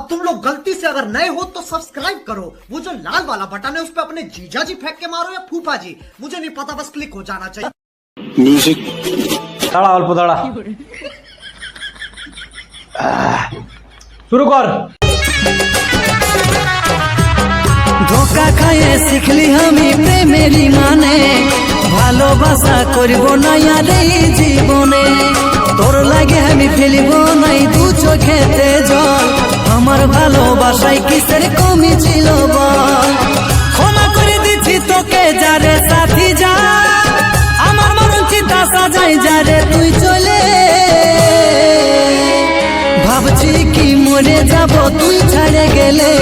अब तुम लोग गलती से अगर नए हो तो सब्सक्राइब करो, वो जो लाल वाला बटन है उस पर अपने जीजा जी फेंक के मारो या फूफा जी, मुझे नहीं पता, बस क्लिक हो जाना चाहिए। म्यूजिक দাঁড়া অল্প দাঁড়া শুরু কর। ধোকা খায়ে শিখলি আমি প্রেমেরই মানে, ভালোবাসা করব না আর এই জীবনে, তোর লাগে আমি ফেলিব নাই দু চোখেতে জল, আমার ভালোবাসায় কিসের কমি ছিল বল, ক্ষমা করে দিচ্ছি তোকে যারে সাথী যা, আমার মরণ চিতা সাজাই যারে তুই চলে, ভাবছি কি মরে যাব তুই ছাড়ে গেলে,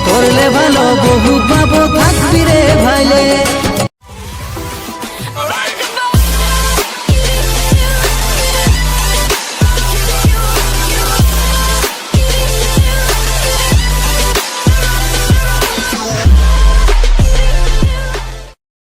করলে ভালো বহু পাবো থাকবি রে ভাইলে।